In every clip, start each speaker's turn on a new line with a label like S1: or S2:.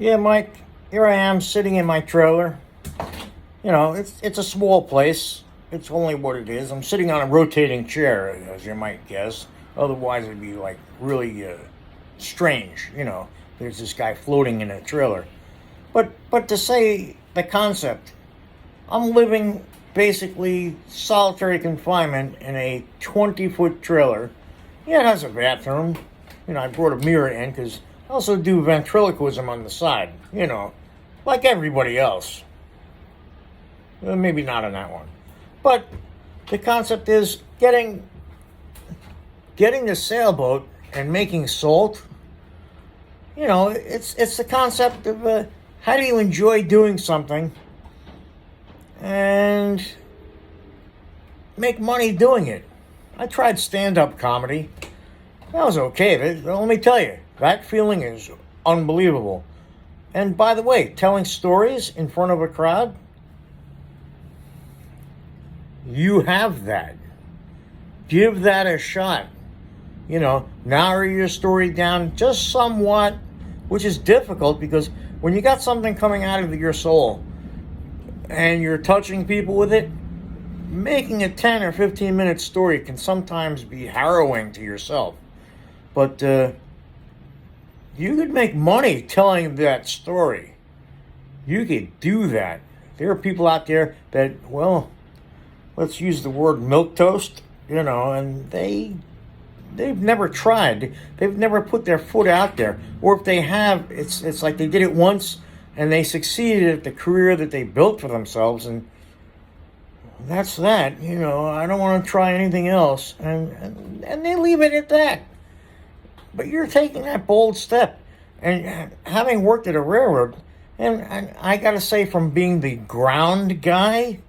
S1: Yeah, Mike, here I am sitting in my trailer. You know, it's a small place. It's only what it is. I'm sitting on a rotating chair, as you might guess. Otherwise, it'd be like really strange. You know, there's this guy floating in a trailer. But to say the concept, I'm living basically solitary confinement in a 20-foot trailer. Yeah, it has a bathroom. You know, I brought a mirror in because I also do ventriloquism on the side. You know, like everybody else. Maybe not on that one. But the concept is getting the sailboat and making salt. You know, it's the concept of how do you enjoy doing something and make money doing it. I tried stand-up comedy. That was okay. But let me tell you, that feeling is unbelievable. And by the way, telling stories in front of a crowd, you have that. Give that a shot. You know, narrow your story down just somewhat, which is difficult because when you got something coming out of your soul and you're touching people with it, making a 10 or 15 minute story can sometimes be harrowing to yourself. But you could make money telling that story. You could do that. There are people out there that, well, let's use the word milquetoast, you know, and they've never tried. They've never put their foot out there. Or if they have, it's like they did it once and they succeeded at the career that they built for themselves, and that's that. You know, I don't want to try anything else. And they leave it at that. But you're taking that bold step. And having worked at a railroad, and I got to say, from being the ground guy,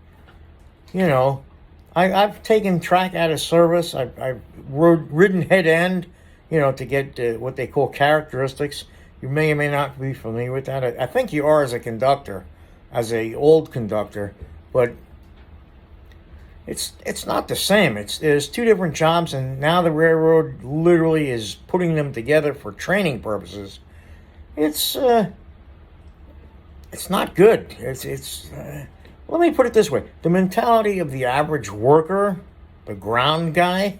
S1: you know, I've taken track out of service. I've ridden head end, you know, to get what they call characteristics. You may or may not be familiar with that. I think you are as a conductor, as a old conductor, but it's not the same. There's two different jobs, and now the railroad literally is putting them together for training purposes. It's not good. Let me put it this way. The mentality of the average worker, the ground guy,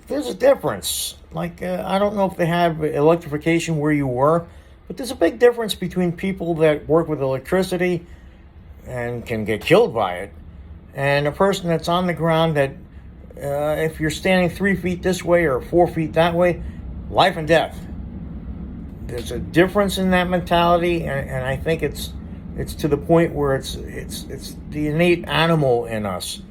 S1: there's a difference. Like, I don't know if they have electrification where you were, but there's a big difference between people that work with electricity and can get killed by it, and a person that's on the ground that, if you're standing 3 feet this way or 4 feet that way, life and death. There's a difference in that mentality, and I think it's to the point where it's the innate animal in us,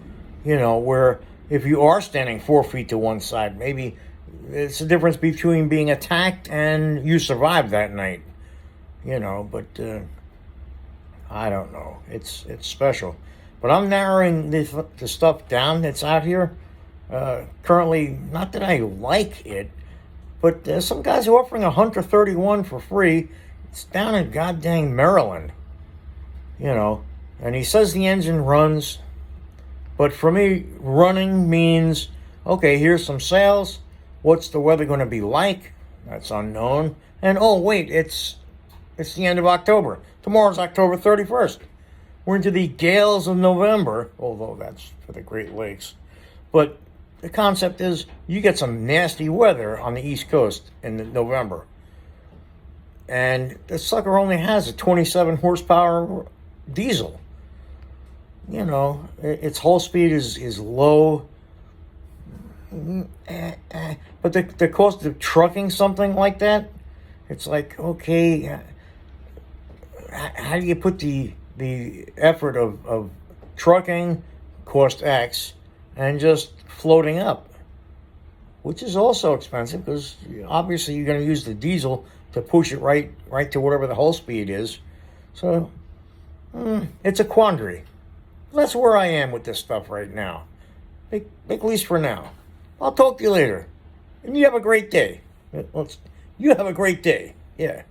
S1: you know, where if you are standing 4 feet to one side, maybe it's the difference between being attacked and you survive that night, you know, but I don't know. It's special. But I'm narrowing the stuff down that's out here. Currently, not that I like it, but some guys are offering a Hunter 31 for free. It's down in goddamn Maryland. You know, and he says the engine runs, but for me, running means, okay, here's some sales. What's the weather going to be like? That's unknown. And oh wait, it's the end of October. Tomorrow's October 31st. We're into the gales of November, although that's for the Great Lakes. But the concept is you get some nasty weather on the East Coast in November. And the sucker only has a 27 horsepower diesel. You know, its hull speed is low. But the cost of trucking something like that, it's like, okay, how do you put the effort of trucking cost X and just floating up, which is also expensive because obviously you're going to use the diesel to push it right to whatever the hull speed is. So it's a quandary. That's where I am with this stuff right now, at least for now. I'll talk to you later, and you have a great day. You have a great day. Yeah.